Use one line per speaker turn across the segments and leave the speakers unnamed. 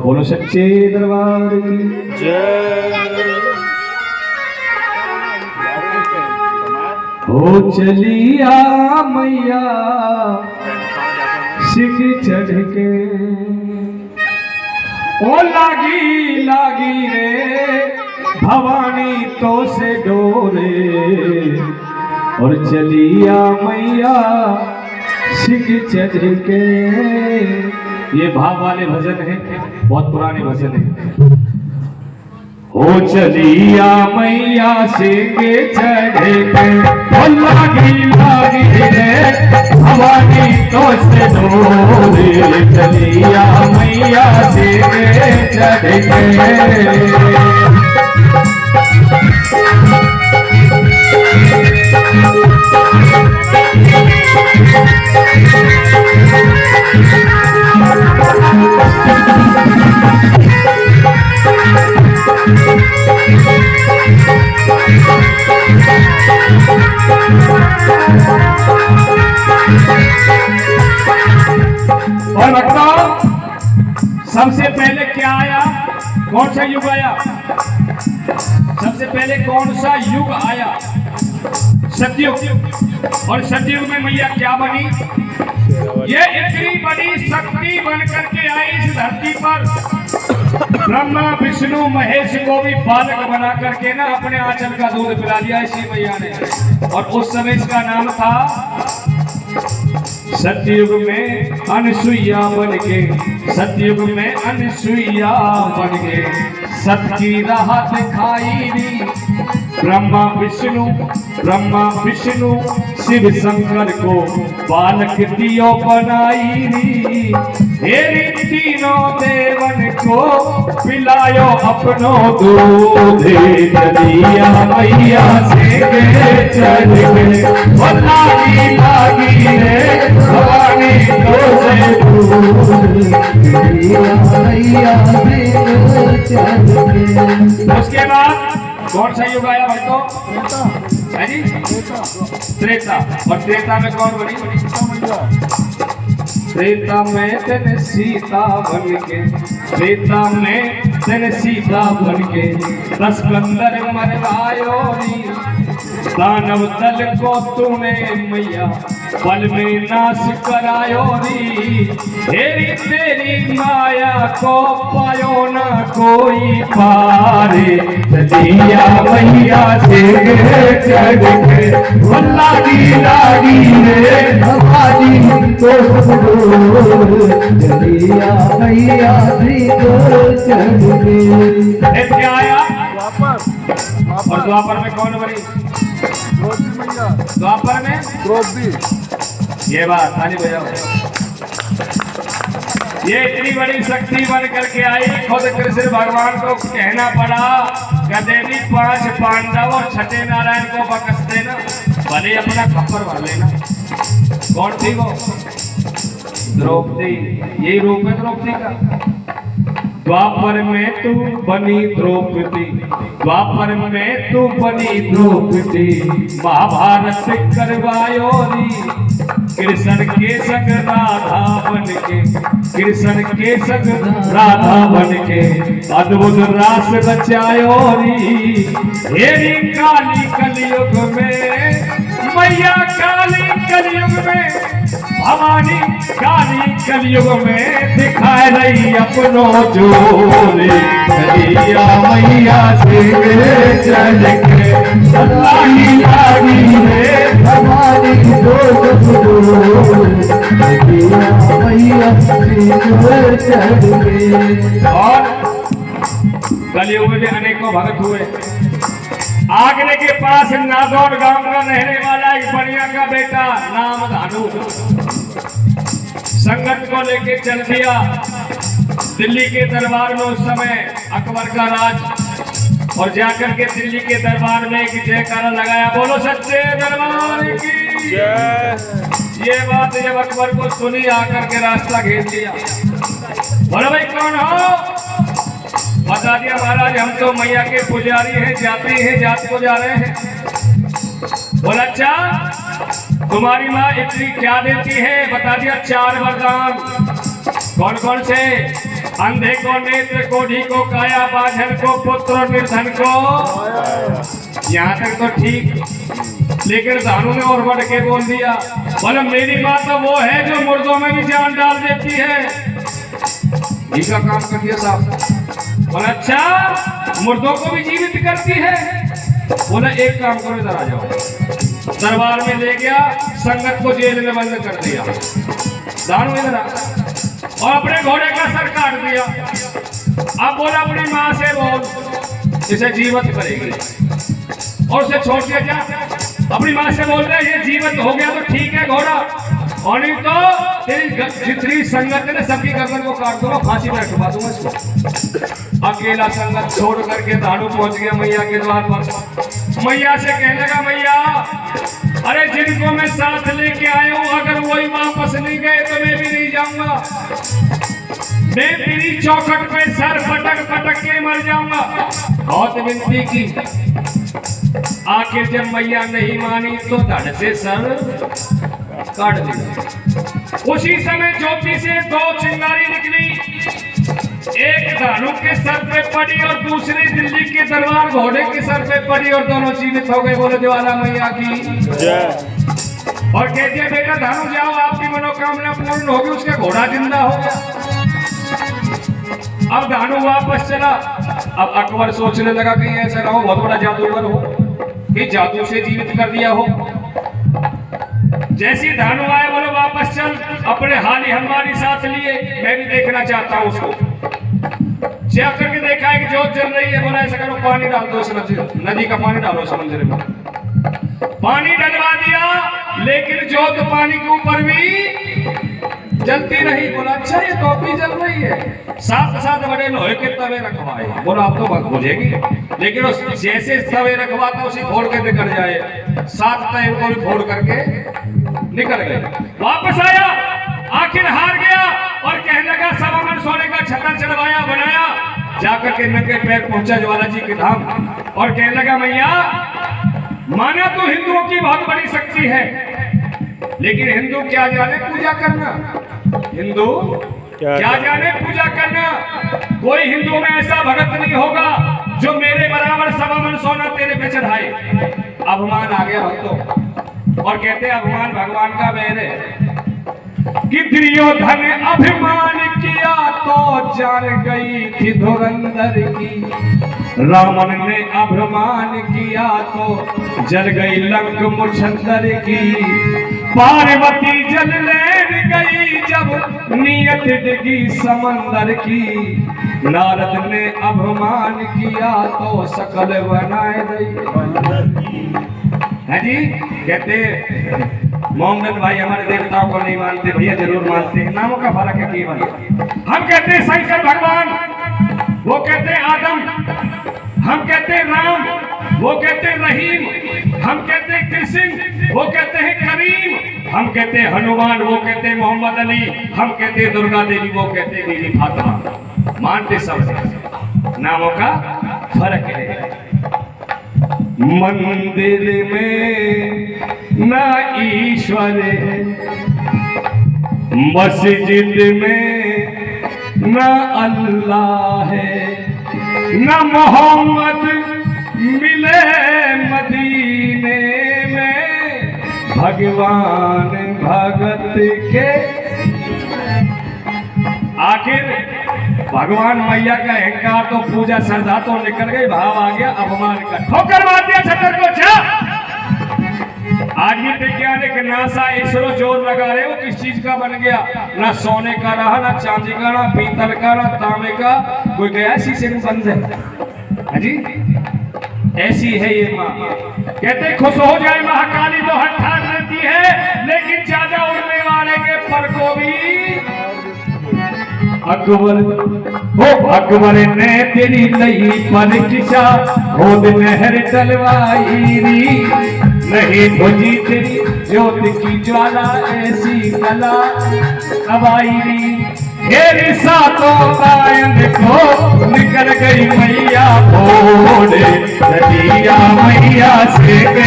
बोलो सच्चे दरबार की
जय।
हो चलिया मैया सिख चढ़ के ओ लागी लागी रे भवानी तो से डोरे और चलिया मैया सिख चढ़ के। ये भाव वाले भजन है, बहुत पुराने भजन है। हो चलिया मैया सिख चढ़ के ओ लागी लागी रे भवानी तो से डोरे चलिया मैया सिख चढ़ के। और बताओ सबसे पहले क्या आया, कौन सा युग आया? सबसे पहले कौन सा युग आया? सतयुग। और सतयुग में मैया क्या बनी? ये इतनी बड़ी शक्ति बन करके आई इस धरती पर। ब्रह्मा विष्णु महेश को भी बालक बना करके ना अपने आंचल का दूध पिला दिया इसी मैया ने। और उस समय इसका नाम था सतयुग में अनसुईया बन के, सतयुग में अनसुईया बन के सत की राह दिखाई दी। ब्रह्मा विष्णु शिव शंकर को बालक दियो बनाई दी। हेरी तीनों देवन को पिलायो अपनो दूध चलिया मैया से चढ़ के ओ लागी लागी रे भवानी तो से दूध चलिया मैया से चढ़ के। उसके बाद कौन सा युग आया भक्तों? है जी त्रेता। और त्रेता में कौन बनी? त्रेता में तेन सीता बन के, त्रेता में तेन सीता बन के 10 कंदर मरवायो री। दानव दल को तूने मैया पल में नाश करायो री। तेरी तेरी माया को पायो ना कोई पारे चलिया मैया से चढ़ के ओ लागी लागी रे भवानी तो चलिया मैया से चढ़ के। क्या आया? और द्वापर में कौन बनी? द्वापर में द्रौपदी। ये बात ताली बजाओ। ये इतनी बड़ी शक्ति बन करके आई, खुद कृष्ण भगवान को कहना पड़ा कहते नहीं 5 पांडव और 6 नारायण को बकस देना, भले अपना खप्पर भर लेना। कौन थी वो? द्रौपदी। यही रूप है द्रौपदी का। द्वापर में तू बनी द्रौपदी, द्वापर में तू बनी द्रौपदी महाभारत करवायो री। कृष्ण के संग राधा बन के, कृष्ण के संग राधा बन के अद्भुत रास रचायो री। हेरी काली कलयुग में मैया, काली कलयुग में भवानी, काली कलयुग में दिखाए रही अपनो जोरे चलिया मैया से चढ़ के लागी लागी रे भवानी चलिया मैया से चढ़ के। और कलयुग में अनेकों भक्त हुए। आगरे के पास नागौर गांव का रहने वाला एक बढ़िया का बेटा नाम धानु संगत को लेके चल दिया दिल्ली के दरबार में। उस समय अकबर का राज। और जाकर के दिल्ली के दरबार में एक जयकारा लगाया, बोलो सच्चे दरबार की जय। ये बात जब अकबर को सुनी, आकर के रास्ता घेर दिया। बोलो भाई कौन हो? बता दिया महाराज हम तो मैया के पुजारी हैं, जाति हैं, जात को जा रहे हैं। बोला अच्छा तुम्हारी माँ इतनी क्या देती है? बता दिया 4 वरदान। कौन कौन से? अंधे को नेत्र, कोढ़ी को काया, बाझर को पुत्र और निर्धन को। यहाँ तक तो ठीक, लेकिन दानू ने और बढ़ के बोल दिया, बोले मेरी माँ तो वो है जो मुर्दों में भी जान डाल देती है। इसका काम कर दिया साहब। बोला अच्छा, मुर्दों को भी जीवित करती है। बोला एक काम करो, इधर आ जाओ। दरबार में ले गया, संगत को जेल में बंद कर दिया। दानू इधर आ, और अपने घोड़े का सर काट दिया। अब बोला अपनी माँ से बोल, इसे जीवित करेगी, और उसे छोड़ दिया। क्या अपनी माँ से बोल रहे, ये जीवित हो गया तो ठीक है घोड़ा, और नहीं तो तेरी जितनी संगत है ना सबकी गर्दन को काट दूंगा, फांसी में रखवा दूंगा इसको। अकेला संगत छोड़ करके दानू पहुंच गया मैया के द्वार पर। मैया से कहने लगा, मैया अरे जिनको मैं साथ लेके आया हूं अगर वही वापस नहीं गए तो मैं भी नहीं जाऊंगा। मैं तेरी चौखट पे सर पटक पटक के मर जाऊंगा। बहुत विनती की, आखिर जब मैया नहीं मानी तो धड़ से सर काट दिया। उसी समय ज्योति से दो चिंगारी निकली, एक दानू के सर पे पड़ी और दूसरी दिल्ली के दरबार घोड़े के सर पे पड़ी, और दोनों जीवित हो गए। बोले ज्वाला मैया की और कहती है, बेटा दानू जाओ, आपकी मनोकामना पूर्ण होगी। उसका घोड़ा जिंदा हो गया। अब दानू वापस चला। अब अकबर सोचने लगा कि ऐसा ना हो बहुत बड़ा जादूगर हो कि जादू से जीवित कर दिया हो। जैसी दानू आए, बोले वापस चल, अपने हाली हमारी साथ लिए, मैं भी देखना चाहता हूं उसको। चेक करके देखा है कि जोत जल रही है। बोला ऐसा करो, पानी डाल दो, नदी का पानी डालो समुद्र में। पानी डलवा दिया, लेकिन जोत पानी के ऊपर भी जलती नहीं। बोला अच्छा, ये तो भी जल रही है। साथ साथ बड़े लोहे के तवे रखवाए। बोला आप तो बहुत बुझेगी, लेकिन उस जैसे तवे रखवाता उसी फोड़ के निकल जाए। सात तवे को भी फोड़ करके निकल गए। वापस आया, आखिर हार गया और कहने लगा सवा मन सोने का छतर चढ़वाया बनाया। जाकर के नंगे पैर पहुंचा ज्वाला जी के धाम और कहने लगा, मैया माना तो हिंदुओं की बहुत बड़ी शक्ति है, लेकिन हिंदू क्या जाने पूजा करना। हिंदू क्या जाने पूजा करना। कोई हिंदू में ऐसा भगत नहीं होगा जो मेरे बराबर सवा मन सोना तेरे पे चढ़ाए। अभिमान आ गया भक्तों, और कहते अभिमान भगवान का बैर है कि दुर्योधन अभिमान किया तो जान गई थी धुरंधर की। रावण ने अभिमान किया तो जल गई लंक मुछंदर की। पार्वती जल लेन गई जब नियत डिगी समंदर की। नारद ने अभिमान किया तो सकल बनाए दई। है जी, कहते मोहम्मद भाई हमारे देवताओं को नहीं मानते, भैया जरूर मानते हैं, नामों का फर्क है केवल। हम कहते हैं शंकर भगवान, वो कहते हैं आदम, हम कहते हैं राम, वो कहते हैं रहीम, हम कहते हैं कृष्ण, वो कहते हैं करीम, हम कहते हैं हनुमान, वो कहते हैं मोहम्मद अली, हम कहते हैं दुर्गा देवी, वो कहते हैं बीवी फातिमा। मानते सब हैं, नामों का फर्क है। मंदिर में ना ईश्वर है, मस्जिद में ना अल्लाह है, ना मोहम्मद मिले मदीने में भगवान भगत के। आखिर भगवान मैया का अहंकार तो पूजा श्रद्धा तो निकल गई, भाव आ गया अभिमान का, ठोकर मार दिया छतर को। आज भी वैज्ञानिक नासा इसरो जोर लगा रहे हो किस चीज का बन गया, ना सोने का रहा, ना चांदी का, ना पीतल का, ना तांबे का, कोई गया शीशे में बंद है जी। ऐसी है ये माँ। कहते खुश हो जाए महाकाली तो हर ठाक रहती है, लेकिन ज्यादा उड़ने वाले के पर को भी अकबर हो। अकबर ने तेरी लई पर किसा खोद नहर डलवाई री, नहीं बुझी तेरी ज्योत की ज्वाला ऐसी कला अबाई री। हेरी सातों गायन को निकल गई मैया भोले सदिया मैया
से के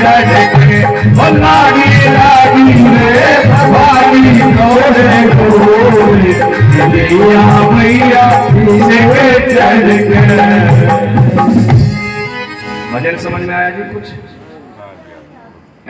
झटके ओ लागी लागी रे भवानी तोरे गोरे लिया मैया से के झटके।
भजन समझ में आया जी कुछ?